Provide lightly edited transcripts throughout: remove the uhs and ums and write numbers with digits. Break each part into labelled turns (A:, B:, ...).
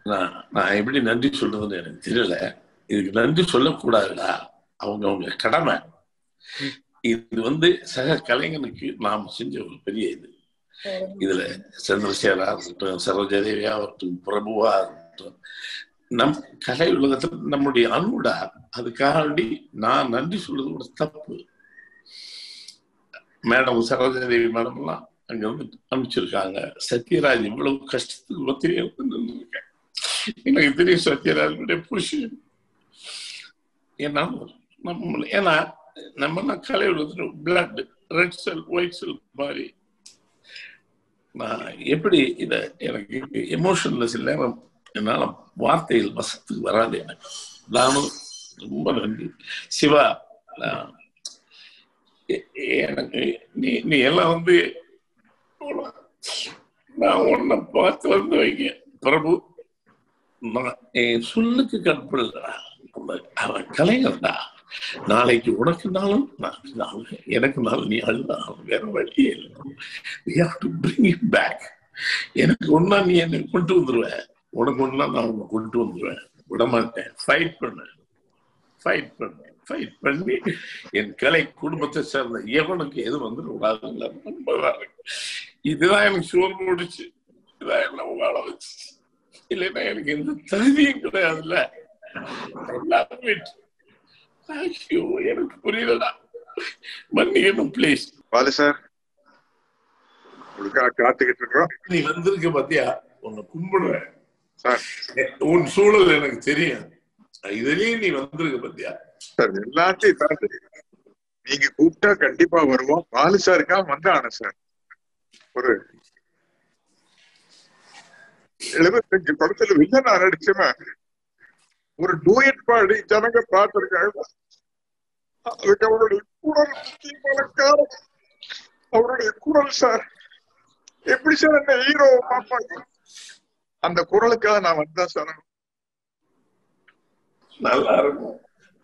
A: நான் எப்படி நன்றி சொல்றதுன்னு எனக்கு தெரியல. இதுக்கு நன்றி சொல்லக்கூடாதுடா, அவங்க கடமை. இது சக கலைஞனுக்கு நாம் செஞ்ச ஒரு பெரிய இதுல சந்திரசேகரா இருக்கட்டும், சரோஜாதேவியா இருக்கட்டும், பிரபுவா இருக்கட்டும், நம் கலை உலகத்துல நம்முடைய அன்புடா. அதுக்காண்டி நான் நன்றி சொல்றது ஒரு தப்பு. மேடம் சரோஜாதேவி மேடம் எல்லாம் அங்க அனுப்பிச்சிருக்காங்க. சத்யராஜ் இவ்வளவு கஷ்டத்துக்கு ஒத்திரியா இருக்கேன். எனக்கு தெரியும் சத்யராஜனுடைய புருஷன். ஏன்னா நம்ம கலை உலகத்துல பிளட், ரெட் செல், ஒயிட் செல் மாதிரி நான் எப்படி இத எனக்கு எமோஷன்லெஸ் இல்லை, என்னால வார்த்தைகள் வசத்துக்கு வராது எனக்கு. நானும் ரொம்ப நன்றி சிவா. எனக்கு நீ எல்லாம் நான் உன்னை பார்த்து வைங்க பிரபு. என் சொல்லுக்கு கற்படா, அவன் கலைஞர்டா. நாளைக்கு உனக்கு நாளும் எனக்கு நாள் நீ அழுதான் வேற வழியே இல்லை. எனக்கு ஒன்னா நீ என்னை கொண்டு வந்துருவ, உனக்கு ஒன்னா நான் உன்னை கொண்டு வந்துருவேன். விடமாட்டேன். ஃபைட் பண்ணி என் கலை குடும்பத்தை சேர்ந்த எவனுக்கு எது வந்துடக்கூடாதுங்க. இதுதான் எனக்கு சோறு போடுச்சு. இதான் என்ன வாழ வச்சு. இல்லைன்னா எனக்கு எந்த தகுதியும் கிடையாதுல்ல. எனக்கு புரியலடா, மன்னிக்கணும் பிளீஸ்.
B: பாலு சார் காத்துக்கிட்டு இருக்கோம்.
A: நீ வந்திருக்க பாத்தியா, உன்னை கும்பிடுவேன். உன் சூழல் எனக்கு தெரியும். இதுலயும் நீ வந்திருக்க பாத்தியா
B: சார். எல்லாத்தையும் தாண்டி நீங்க கூப்பிட்டா கண்டிப்பா வருவோம். பாலு சாருக்கா வந்தான சார். ஒரு 75 படத்துல வில்லனா நடிச்சவன் ஒரு டூயட் பாடி ஜனங்க பார்த்திருக்காங்க. அதுக்கு அவருடைய குரல் முக்கியமான காரணம். அவருடைய குரல் சார். எப்படி சார் என்ன ஹீரோ பார்ப்பாங்க? அந்த குரலுக்காக நான் வந்தா சார்.
A: நல்லா இருக்கும்.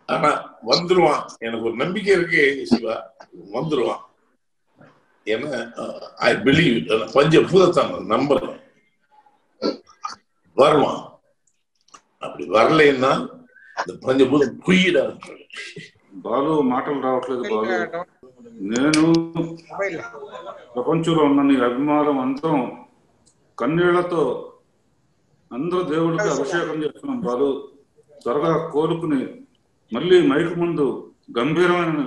A: ஆனா வந்துருவான், எனக்கு ஒரு நம்பிக்கை இருக்கு சிவா, வந்துருவான். ஏன்னா ஐ பிலீவ், பஞ்சபூதத்தான் நம்புறேன், வருவான். அப்படி வரலைன்னா இந்த పంచభూతం కుయ్యడా.
C: బాలు మాటలు రావట్లేదు బాలు. నేను ప్రపంచంలో ఉన్న నీ అభిమానం అంతా కన్నీళ్లతో అందరూ దేవుడికి అభిషేకం చేస్తున్నాం బాలు. త్వరగా కోలుకుని మళ్ళీ మైక్ ముందు గంభీరమైన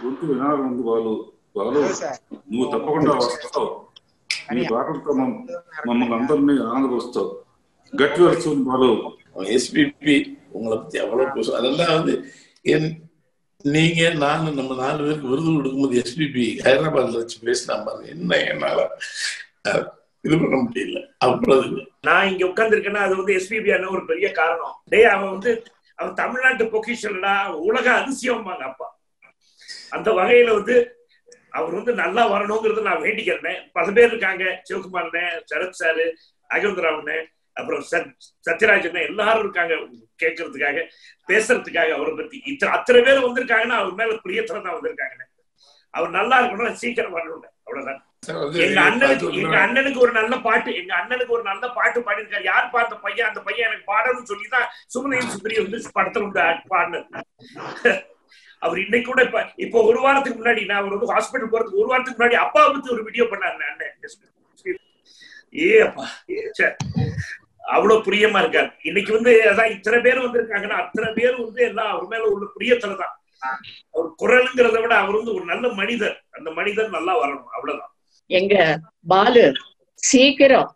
C: గొంతు వినాలి ఉంది బాలు. బాలు నువ్వు తప్పకుండా వస్తావు. నీ పాటలతో మమ్మల్ని అందరినీ ఆనందపరుస్తావు. గట్టి వస్తుంది బాలు.
A: எஸ்பிபி உங்களை பத்தி எவ்வளவு அதெல்லாம் நீங்க நானும் நம்ம 4 பேருக்கு விருது கொடுக்கும்போது எஸ்பிபி ஹைதராபாத்ல வச்சு பேசினா என்ன என்னால இது பண்ண முடியல. அவ்வளவு
D: நான் இங்க உட்கார்ந்து இருக்கேன்னா அது எஸ்பிபி ஆன ஒரு பெரிய காரணம். அவன் தமிழ்நாட்டு பொக்கிஷன்டா, உலக அதிசயம்பாங்க அப்பா. அந்த வகையில அவர் நல்லா வரணுங்கிறது நான் வேண்டிக்கிறேன். பல பேர் இருக்காங்க, சிவகுமார், சரத் சாரு, அகவந்தராவன், அப்புறம் சத்யராஜன், எல்லாரும் இருக்காங்க கேட்கறதுக்காக, பேசுறதுக்காக. அவரை பத்தி அத்தனை பேர் வந்திருக்காங்கன்னா அவர் மேல பிரியத்துல தான் வந்திருக்காங்க. அவர் நல்லா இருக்கணும், சீக்கிரம் வரணும், அவ்வளவுதான். எங்க அண்ணனுக்கு ஒரு நல்ல பாட்டு பாடியிருக்காரு. யார் பார்த்த பையன்? அந்த பையன் எனக்கு பாடணும்னு சொல்லிதான் சுமநேயன் சுந்தரி படத்துல பாடினார். அவர் இன்னைக்கு கூட இப்போ ஒரு வாரத்துக்கு முன்னாடி, நான் அவர் ஹாஸ்பிட்டல் போறதுக்கு ஒரு வாரத்துக்கு முன்னாடி அப்பாவை பத்தி ஒரு வீடியோ பண்ணாரு அண்ணன். அப்பா அவ்வளவு பிரியமா இருக்காரு. இன்னைக்கு அதான் இத்தனை பேர் வந்திருக்காங்கன்னா அத்தனை பேர் எல்லாம் அவர் மேல உள்ள பிரியத்துலதான். அவர் குரலுங்கிறத விட அவர் ஒரு நல்ல மனிதர். அந்த மனிதர் நல்லா வரணும், அவ்வளவுதான்.
E: எங்க பாலு சீக்கிரம்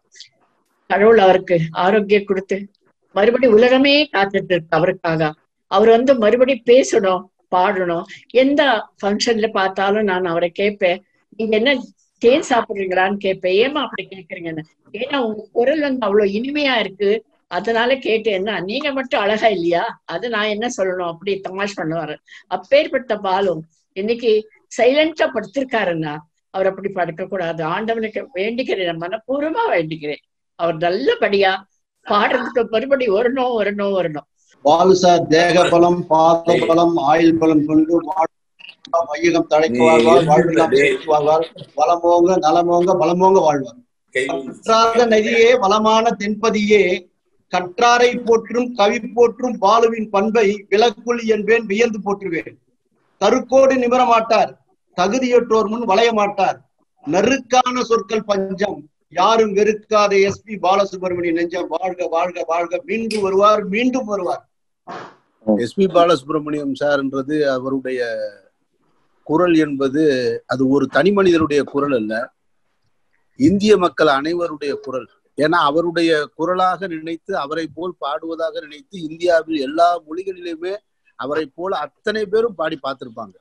E: கடவுள் அவருக்கு ஆரோக்கியம் கொடுத்து மறுபடியும் உலகமே காத்துட்டு இருக்கு அவருக்காக. அவர் மறுபடியும் பேசணும், பாடணும். எந்த ஃபங்க்ஷன்ல பார்த்தாலும் நான் அவரை கேட்பேன், நீங்க என்ன தேன் சாப்பிடுறீங்களான்னு கேட்பேன். ஏமா அப்படி கேட்கறீங்கன்னு. ஏன்னா உங்க குரல் அவ்வளவு இனிமையா இருக்கு, அதனால கேட்டேன்னா நீங்க மட்டும் அழகா இல்லையா, அது நான் என்ன சொல்லணும் அப்படி தமாஷ் பண்ணுவாரு. அப்பேற்பட்ட பாலும் இன்னைக்கு சைலண்டா படுத்திருக்காருன்னா அவர் அப்படி படுக்க கூடாது. ஆண்டவனுக்கு வேண்டிக்கிறேன், மனப்பூர்வமா வேண்டிக்கிறேன், அவர் நல்லபடியா பாடுறதுக்கு மறுபடி வரணும்.
F: பாலு சார் தேக பலம், பாத பலம், ஆயுள் பலம் கொண்டு மையகம் தடைக்கு வாழ்வார், வாழ்வெல்லாம் வாழ்வார், வளமோங்க நலமோங்க பலமோங்க வாழ்வார். நதியே வளமான தென்பதியே கற்றாரை போற்றும் கவி போற்றும் பாலுவின் பண்பை விலக்குள் என்பேன் வியந்து போற்றுவேன். தருக்கோடு நிமிர மாட்டார், தகுதியற்றோர் முன் வளைய மாட்டார், நறுக்கான சொற்கள் பஞ்சம் யாரும் வெறுக்காத எஸ்பி பாலசுப்ரமணியன் நெஞ்சம் வாழ்க வாழ்க வாழ்க. மீண்டும் வருவார், மீண்டும் வருவார்.
G: எஸ்பி பாலசுப்ரமணியம் சார்ன்றது அவருடைய குரல் என்பது அது ஒரு தனி மனிதருடைய குரல் அல்ல, இந்திய மக்கள் அனைவருடைய குரல். ஏன்னா அவருடைய குரலாக நினைத்து அவரை போல் பாடுவதாக நினைத்து இந்தியாவில் எல்லா மொழிகளிலுமே அவரை போல அத்தனை பேரும் பாடி பார்த்திருப்பாங்க.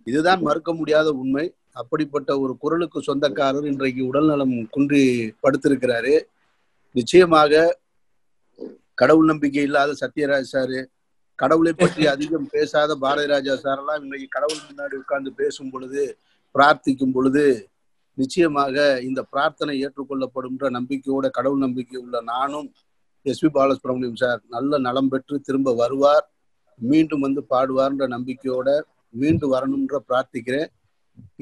G: இதுதான் மறுக்க முடியாத உண்மை. அப்படிப்பட்ட ஒரு குரலுக்கு சொந்தக்காரர் இன்றைக்கு உடல்நலம் குன்றி படுத்திருக்கிறாரு. நிச்சயமாக கடவுள் நம்பிக்கை இல்லாத சத்யராஜ் சாரு, கடவுளை பற்றி அதிகம் பேசாத பாரதி ராஜா சாரெல்லாம் இன்னைக்கு கடவுள் முன்னாடி உட்கார்ந்து பேசும் பொழுது, பிரார்த்திக்கும் பொழுது நிச்சயமாக இந்த பிரார்த்தனை ஏற்றுக்கொள்ளப்படும்ன்ற நம்பிக்கையோட, கடவுள் நம்பிக்கை உள்ள நானும் எஸ்பி பாலசுப்ரமணியம் சார் நல்ல நலம் பெற்று திரும்ப வருவார், மீண்டும் வந்து பாடுவார்ன்ற நம்பிக்கையோட மீண்டும் வரணும்ன்ற பிரார்த்திக்கிறேன்.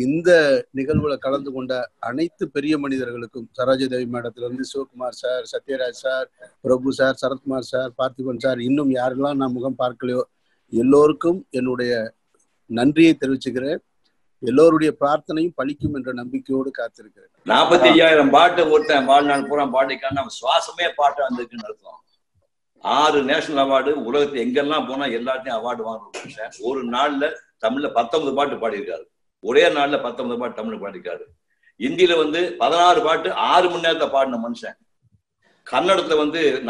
G: இந்த நிகழ்வுல கலந்து கொண்ட அனைத்து பெரிய மனிதர்களுக்கும், சரோஜாதேவி மேடத்திலிருந்து Sivakumar sir, Sathyaraj sir, Prabhu sir, Sarathkumar sir, Parthiban sir, இன்னும் யாரெல்லாம் நான் முகம் பார்க்கலையோ எல்லோருக்கும் என்னுடைய நன்றியை தெரிவிச்சுக்கிறேன். எல்லோருடைய பிரார்த்தனையும் பலிக்கும் என்ற நம்பிக்கையோடு காத்திருக்கிறேன்.
H: 45,000 பாட்டு ஒருத்தன் வாழ்நாள் பூரா பாடிக்கான நம்ம சுவாசமே பாட்டு வந்திருக்குன்னு அர்த்தம். 6 நேஷனல் அவார்டு, உலகத்துல எங்கெல்லாம் போனா எல்லாத்தையும் அவார்டு வாங்க. ஒரு நாள்ல தமிழ்ல 19 பாட்டு பாடியிருக்காரு. ஒரே நாள்ல 19 பாட்டு தமிழ் பாடிருக்காரு. இந்தியில 16 பாட்டு 6 மணி நேரத்தை பாடின மனுஷன். கன்னடத்துல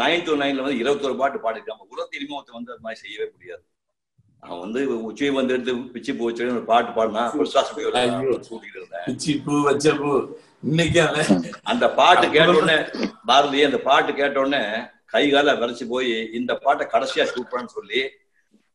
H: 9 to 9ல 21 பாட்டு பாடிருக்காங்க. உலகத்து இனிமே ஒருத்தர் அது மாதிரி செய்யவே முடியாது. அவன் உச்சியை எடுத்து பிச்சு பூ வச்சு ஒரு பாட்டு பாடினா அந்த பாட்டு கேட்டோடனே பாரதி அந்த பாட்டு கேட்டோடனே கை கால விரைச்சு போய் இந்த பாட்டை கடைசியா ஷூட் பண்ணு சொல்லி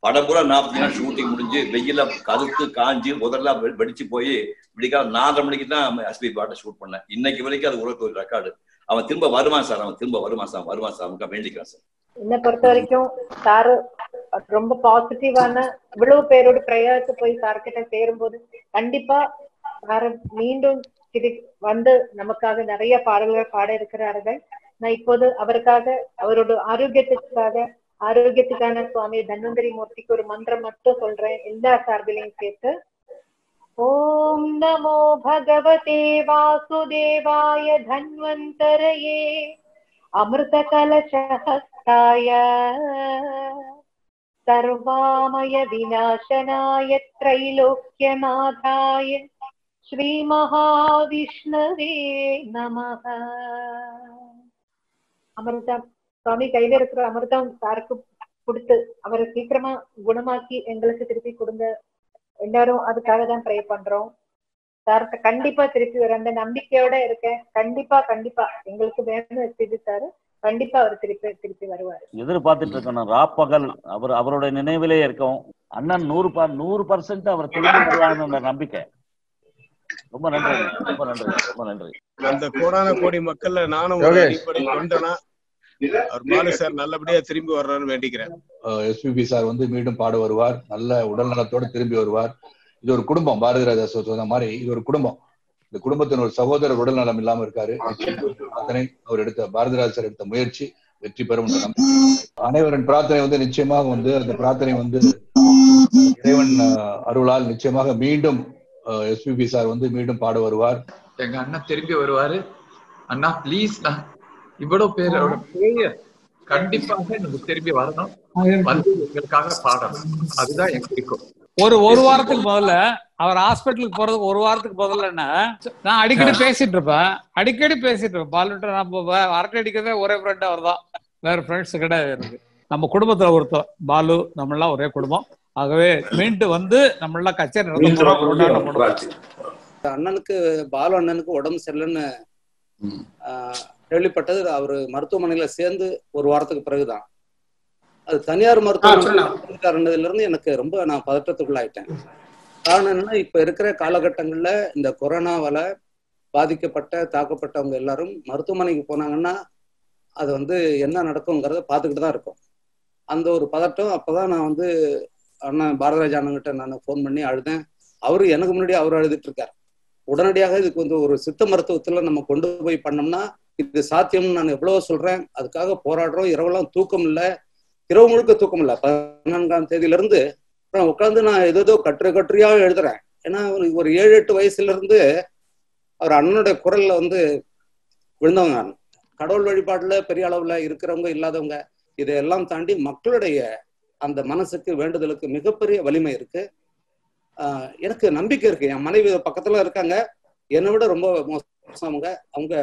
H: படம் பூரா 40 நாள் ஷூட்டிங் முடிஞ்சு வெயில கருத்து காஞ்சி முதல்ல வெடிச்சு போய் விடிக்கால 4:30 மணிக்கு தான் எஸ்பி பாட்டை ஷூட் பண்ணேன். இன்னைக்கு வரைக்கும் அது உலக ஒரு ரெக்கார்டு. அவன் திரும்ப வருவான் சார், வருவான் சார் அவனுக்கு வேண்டிக்கிறான் சார்.
I: என்னை பொறுத்த வரைக்கும் சாரு ரொம்ப பாசிட்டிவான இவ்வளவு பேரோட பிரயாசம் போய் சார்கிட்ட சேரும்போது கண்டிப்பா சார் மீண்டும் நமக்காக நிறைய பாடல்கள் பாட இருக்கிறார்கள். நான் இப்போது அவருக்காக, அவரோட ஆரோக்கியத்துக்கான சுவாமி தன்வந்தரி மூர்த்திக்கு ஒரு மந்திரம் மட்டும் சொல்றேன், எல்லா சார்பிலையும் சேர்த்து. ஓம் நமோ பகவதே வாசுதேவாய தன்வந்தரயே அமிர்த கலசஹஸ்தாய சர்வாமய விநாசனாய த்ரைலோக்கியநாதாய ஸ்ரீ மகாவிஷ்ணவே நமஹ. அமிர்தம் சுவாமி கையில இருக்கிற அமிர்தம் சாருக்கு கொடுத்து அவரை சீக்கிரமா குணமாக்கி எங்களுக்கு திருப்பி கொடுங்க. எல்லாரும் அதுக்காக தான் ப்ரே பண்றோம். சார்கிட்ட கண்டிப்பா திருப்பி வர அந்த நம்பிக்கையோட இருக்கேன். கண்டிப்பா எங்களுக்கு வேணும் எஸ்பிபி சார், கண்டிப்பா அவர் திருப்பி வருவாரு.
J: எதிர்பார்த்துட்டு இருக்கணும் ராப்பகல் அவரோட நினைவிலே இருக்கும். அண்ணன் 100% அவர் திரும்பி வருவாங்க நம்பிக்கை. ரொம்ப நன்றி.
K: அந்த கோடான கோடி மக்கள்ல நானும் அடிப்படை கொண்டனா அவர் பாலு சார் நல்லபடியா திரும்பி வர்றாருன்னு வேண்டிக்கிறேன்.
L: எஸ்பிபி சார் மீண்டும் பாட வருவார், நல்ல உடல் நலத்தோட திரும்பி வருவார். இது ஒரு குடும்பம், பாரதி ராஜா சொன்ன மாதிரி இது ஒரு குடும்பம். இந்த குடும்பத்தின் ஒரு சகோதரர் உடல் நலம் இல்லாம இருக்காரு. அதனை அவர் பாரதி ராஜா சார் எடுத்த முயற்சி வெற்றி பெறும். அனைவரின் பிரார்த்தனை நிச்சயமாக அந்த பிரார்த்தனை இறைவன் அருளால் நிச்சயமாக மீண்டும் எஸ்பிபி சார் மீண்டும் பாட வருவார்.
M: எங்க அண்ணா திரும்பி வருவாரு. அண்ணா பிளீஸ், இவ்வளவு பேரோட பிரேயர் கண்டிப்பாக நீங்க திரும்பி வரணும், எங்களுக்காக பாடணும். அதுதான் எங்க இருக்கும்.
N: ஒரு வாரத்துக்கு முதல்ல அவர் ஹாஸ்பிட்டலுக்கு போறதுக்கு ஒரு வாரத்துக்கு முதல்ல நான் அடிக்கடி பேசிட்டு இருப்பேன். பாலுட்ட நம்ம அரட்டை அடிக்கிறதே ஒரே ஃப்ரெண்ட் அவர் தான், வேற ஃப்ரெண்ட்ஸ் கிடையாது எனக்கு. நம்ம குடும்பத்துல ஒருத்தர் பாலு, நம்ம எல்லாம் ஒரே குடும்பம். ஆகவே மீண்டும் நம்ம எல்லாம் கச்சேரி
O: அண்ணனுக்கு, பாலு அண்ணனுக்கு உடம்பு சரியில்லைன்னு கேள்விப்பட்டது அவரு மருத்துவமனையில சேர்ந்து ஒரு வாரத்துக்கு பிறகுதான். அது தனியார் மருத்துவமனைல இருந்து எனக்கு ரொம்ப நான் பதற்றத்துக்குள்ளாயிட்டேன். காரணம் என்னன்னா, இப்ப இருக்கிற காலகட்டங்கள்ல இந்த கொரோனாவால தாக்கப்பட்டவங்க எல்லாரும் மருத்துவமனைக்கு போனாங்கன்னா அது என்ன நடக்குங்கிறத பார்த்துக்கிட்டு தான் இருக்கும். அந்த ஒரு பதட்டம். அப்பதான் நான் அண்ணன் பாரதிராஜா அண்ணங்கிட்ட நான் ஃபோன் பண்ணி அழுதேன். அவரு எனக்கு முன்னாடி அவர் அழுதுட்டு இருக்காரு. உடனடியாக இதுக்கு ஒரு சித்த மருத்துவத்துல நம்ம கொண்டு போய் பண்ணோம்னா இது சாத்தியம்னு நான் எவ்வளவோ சொல்றேன். அதுக்காக போராடுறோம். இரவெல்லாம் தூக்கம் இல்லை, இரவு முழுக்க தூக்கம் இல்லை. 14ஆம் தேதியிலிருந்து உட்காந்து நான் ஏதோ கட்டுரையா எழுதுறேன். ஏன்னா ஒரு 7-8 வயசுல இருந்து அவர் அண்ணனுடைய குரல்ல வந்து விழுந்தவங்க. நான் கடவுள் வழிபாட்டுல பெரிய அளவுல இருக்கிறவங்க இல்லாதவங்க இதையெல்லாம் தாண்டி மக்களுடைய அந்த மனசுக்கு வேண்டுதலுக்கு மிகப்பெரிய வலிமை இருக்கு. எனக்கு நம்பிக்கை இருக்கு. என் மனைவி பக்கத்துல இருக்காங்க, என்னை விட ரொம்ப மோசமானவங்க. அவங்க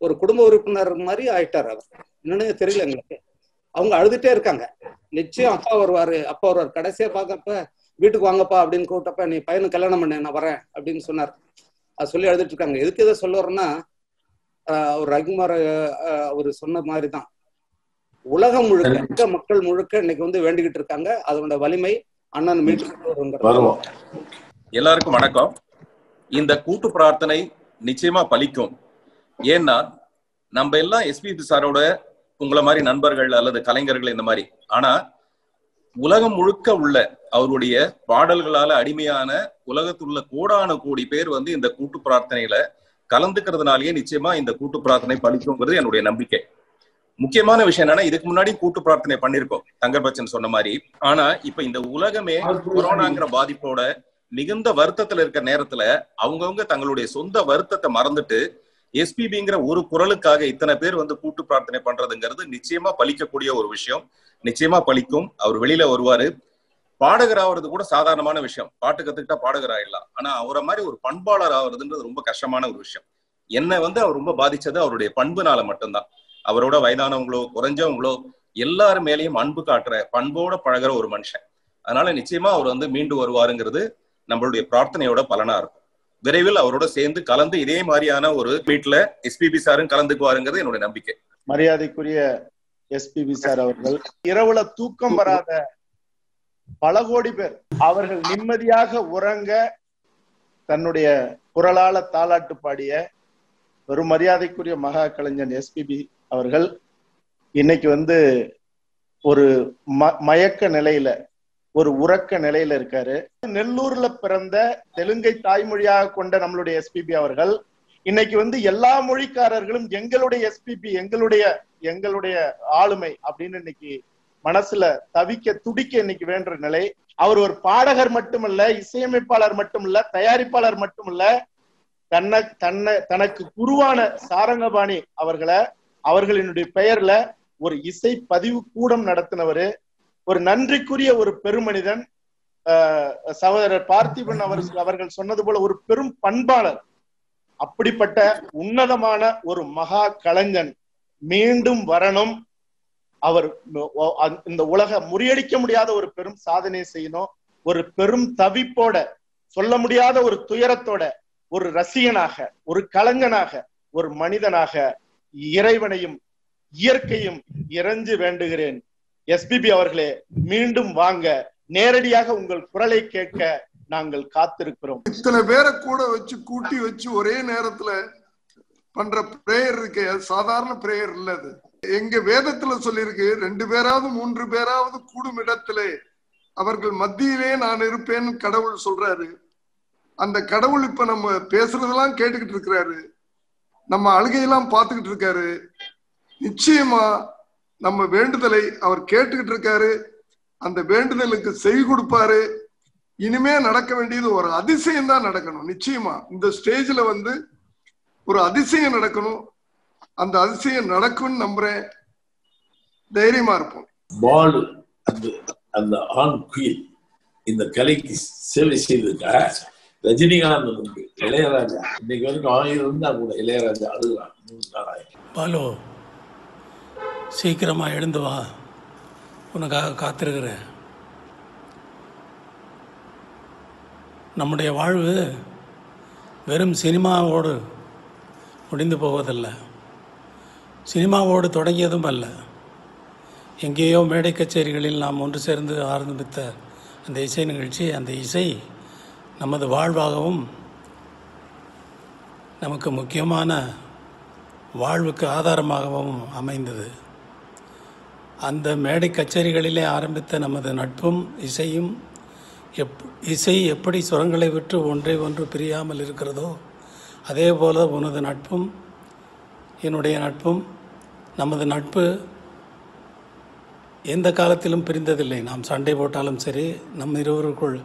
O: ஒரு குடும்ப உறுப்பினர் மாதிரி ஆயிட்டார். அவர் என்னன்னு தெரியல எங்களுக்கு. அவங்க அழுதுட்டே இருக்காங்க. நிச்சயம் அப்பா வருவாரு. கடைசியா பாக்கப்ப வீட்டுக்கு வாங்கப்பா அப்படின்னு கூப்பிட்டப்ப, நீ பையனுக்கு கல்யாணம் பண்ண, நான் வரேன் அப்படின்னு சொன்னார். அது சொல்லி அழுதுட்டு இருக்காங்க. எதுக்கு இதை சொல்ல வரேன்னா, அவர் ரகுமார் அவர் சொன்ன மாதிரிதான் உலகம் முழுக்க மக்கள் முழுக்க இன்னைக்கு வந்து வேண்டிக்கிட்டு இருக்காங்க. அதோட வலிமை அண்ணன் மீட்டு.
P: எல்லாருக்கும் வணக்கம். இந்த கூட்டு பிரார்த்தனை நிச்சயமா பலிக்கும். ஏன்னா நம்ம எல்லாம் எஸ்பிபி சாரோட உங்களை மாதிரி நண்பர்கள் அல்லது கலைஞர்கள் இந்த மாதிரி. ஆனா உலகம் முழுக்க உள்ள அவருடைய பாடல்களால அடிமையான உலகத்துள்ள கோடான கோடி பேர் வந்து இந்த கூட்டு பிரார்த்தனையில கலந்துக்கிறதுனாலேயே நிச்சயமா இந்த கூட்டு பிரார்த்தனை பலிக்குங்கிறது என்னுடைய நம்பிக்கை. முக்கியமான விஷயம் என்னன்னா, இதுக்கு முன்னாடி கூட்டு பிரார்த்தனை பண்ணிருக்கோம் தங்கர் பச்சன் சொன்ன மாதிரி. ஆனா இப்ப இந்த உலகமே கொரோனாங்கிற பாதிப்போட மிகுந்த வருத்தத்துல இருக்கிற நேரத்துல அவங்கவுங்க தங்களுடைய சொந்த வருத்தத்தை மறந்துட்டு எஸ்பிபிங்கிற ஒரு குரலுக்காக இத்தனை பேர் வந்து கூட்டு பிரார்த்தனை பண்றதுங்கிறது நிச்சயமா பலிக்கக்கூடிய ஒரு விஷயம். நிச்சயமா பலிக்கும். அவர் வெளியில வருவாரு. பாடகர் ஆகுறது கூட சாதாரணமான விஷயம். பாட்டு கத்துக்கிட்டா பாடகர் ஆயிடலாம். ஆனா அவரை மாதிரி ஒரு பண்பாளர் ஆகுறதுன்றது ரொம்ப கஷ்டமான ஒரு விஷயம். என்னை வந்து அவர் ரொம்ப பாதிச்சது அவருடைய பண்புனால மட்டும்தான். அவரோட வயதானவங்களோ குறைஞ்சவங்களோ எல்லாரு மேலேயும் அன்பு காட்டுற, பண்போட பழகிற ஒரு மனுஷன். அதனால நிச்சயமா அவர் வந்து மீண்டு வருவாருங்கிறது நம்மளுடைய பிரார்த்தனையோட பலனா இருக்கும். விரைவில் அவரோட சேர்ந்து கலந்து இதே மாதிரியான ஒரு வீட்டுல எஸ்பிபி சாரும் கலந்துக்குவாருங்கிறது என்னோட நம்பிக்கை.
Q: மரியாதைக்குரிய எஸ்பிபி சார் அவர்கள் இரவுல தூக்கம் வராத பல கோடி பேர் அவர்கள் நிம்மதியாக உறங்க தன்னுடைய குரலால தாலாட்டு பாடிய ஒரு மரியாதைக்குரிய மகா கலைஞன் எஸ்பிபி அவர்கள் இன்னைக்கு வந்து ஒரு மயக்க நிலையில, ஒரு உறக்க நிலையில இருக்காரு. நெல்லூர்ல பிறந்த தெலுங்கை தாய்மொழியாக கொண்ட நம்மளுடைய எஸ்பிபி அவர்கள் இன்னைக்கு வந்து எல்லா மொழிக்காரர்களும் எங்களுடைய எஸ்பிபி, எங்களுடைய ஆளுமை அப்படின்னு இன்னைக்கு மனசுல தவிக்க துடிக்க இன்னைக்கு வேண்ட நிலை. அவர் ஒரு பாடகர் மட்டுமல்ல, இசையமைப்பாளர் மட்டுமல்ல, தயாரிப்பாளர் மட்டுமல்ல, தனக்கு குருவான சாரங்கபாணி அவர்களினுடைய பெயர்ல ஒரு இசை பதிவு கூடம் நடத்தினவரு. ஒரு நன்றிக்குரிய ஒரு பெருமனிதன். சகோதரர் பார்த்திபன் அவர்கள் சொன்னது போல ஒரு பெரும் பண்பாளர். அப்படிப்பட்ட உன்னதமான ஒரு மகா கலைஞன் மீண்டும் வரணும். அவர் இந்த உலக முறியடிக்க முடியாத ஒரு பெரும் சாதனை செய்யணும். ஒரு பெரும் தவிப்போட, சொல்ல முடியாத ஒரு துயரத்தோட, ஒரு ரசிகனாக, ஒரு கலைஞனாக, ஒரு மனிதனாக இறைவனையும் இயற்கையும் இறைஞ்சு வேண்டுகிறேன். எஸ்பிபி அவர்களே, மீண்டும் வாங்க. நேரடியாக உங்கள் குரலை கேட்க நாங்கள் காத்திருக்கிறோம்.
R: இத்தனை பேரை கூட வச்சு கூட்டி வச்சு ஒரே நேரத்துல பண்ற பிரேயர் இருக்கு, சாதாரண பிரேயர் இல்ல. அது எங்க வேதத்துல சொல்லியிருக்கு, 2 பேராவது 3 பேராவது கூடும் இடத்திலே அவர்கள் மத்தியிலே நான் இருப்பேன்னு கடவுள் சொல்றாரு. அந்த கடவுள் இப்ப நம்ம பேசுறதெல்லாம் கேட்டுக்கிட்டு இருக்கிறாரு, நம்ம அழுகையெல்லாம் பார்த்துக்கிட்டு இருக்காரு. நிச்சயமா நம்ம வேண்டுதலை அவர் கேட்டுக்கிட்டு இருக்காரு. அந்த வேண்டுதலுக்கு செவி கொடுப்பாரு. இனிமே நடக்க வேண்டியது ஒரு அதிசயம் தான் நடக்கணும். நிச்சயமா இந்த ஸ்டேஜ்ல வந்து ஒரு அதிசயம் நடக்கணும். அந்த அதிசயம் நடக்கும்னு நம்புறேன். தைரியமா இருப்போம்.
A: பாலு அந்த ஆண் குயில் இந்த கலைக்கு சேவை செய்திருக்கா. ரஜினிகாந்த், இளையராஜா இன்னைக்கு வரைக்கும் 1000 இருந்தா கூட இளையராஜா அழுகிறான்.
S: பாலு, சீக்கிரமா எழுந்து வா, உனக்காக காத்திருக்கிறேன். நம்முடைய வாழ்வு வெறும் சினிமாவோடு முடிந்து போவதில்லை, சினிமாவோடு தொடங்கியதும் அல்ல. எங்கேயோ மேடை கச்சேரிகளில் நாம் ஒன்று சேர்ந்து ஆரம்பித்த அந்த இசை நிகழ்ச்சி, அந்த இசை நமது வாழ்வாகவும் நமக்கு முக்கியமான வாழ்வுக்கு ஆதாரமாகவும் அமைந்தது. அந்த மேடை கச்சேரிகளிலே ஆரம்பித்த நமது நட்பும் இசையும் இசை எப்படி சுரங்களை விட்டு ஒன்றை ஒன்று பிரியாமல் இருக்கிறதோ அதே போல உனது நட்பும் என்னுடைய நட்பும் நமது நட்பு எந்த காலத்திலும் பிரிந்ததில்லை. நாம் சண்டை போட்டாலும் சரி, நம் இருவருக்குள்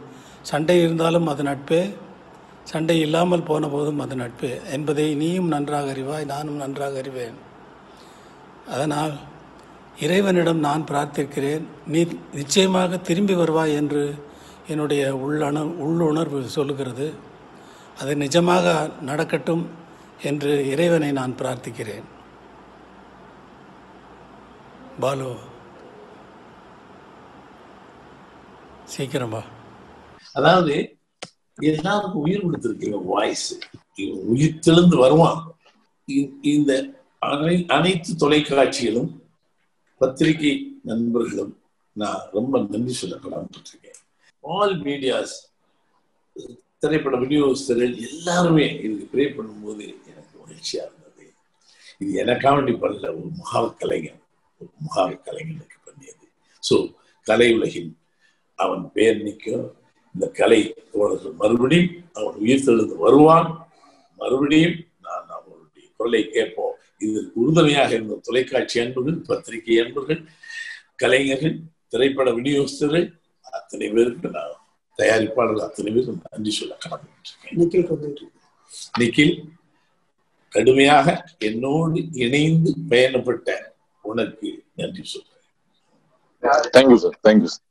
S: சண்டை இருந்தாலும் அது நட்பே, சண்டை இல்லாமல் போன போதும் அது நட்பே என்பதை நீயும் நன்றாக அறிவாய், நானும் நன்றாக அறிவேன். அதனால் இறைவனிடம் நான் பிரார்த்திக்கிறேன், நீ நிச்சயமாக திரும்பி வருவாய் என்று என்னுடைய உள்ளுணர்வு சொல்லுகிறது. அது நிஜமாக நடக்கட்டும் என்று இறைவனை நான் பிரார்த்திக்கிறேன். பாலு, சீக்கிரமா.
A: அதாவது எல்லாருக்கும் உயிர் கொடுத்திருக்கீங்க வாய்ஸ், உயிர் தெளிந்து வருவான். இந்த அனைத்து தொலைக்காட்சிகளும் பத்திரிகை நண்பர்களும் நான் ரொம்ப நன்றி சொல்ல கடமைப்பட்டிருக்கேன். ஆல் மீடியாஸ், திரைப்பட விநியோகஸ்தர்கள் எல்லாருமே இதுக்கு ப்ரே பண்ணும்போது எனக்கு மகிழ்ச்சியா இருந்தது. இது எனக்காக வேண்டி பண்ணல, ஒரு மகா கலைஞனுக்கு பண்ணியது. ஸோ கலை உலகின் அவன் பெயர் நிற்கும். இந்த கலை தோழர்கள் மறுபடியும் அவன் உயிர் தெழுந்து வருவான். மறுபடியும் நான் அவனுடைய குரலை கேட்போம். இதற்கு உறுதுணையாக இருந்த தொலைக்காட்சி அன்பர்கள், பத்திரிகை அன்பர்கள், கலைஞர்கள், திரைப்பட விநியோகஸ்தர்கள் அத்தனை பேருக்கு நான், தயாரிப்பாளர்கள் அத்தனை பேருக்கு நன்றி சொல்ல கடமைப்பட்டிருக்கேன். நிக்கில், கடுமையாக என்னோடு இணைந்து பயணப்பட்ட உனக்கு நன்றி சொல்றேன்.
B: Thank you sir. Thank you sir.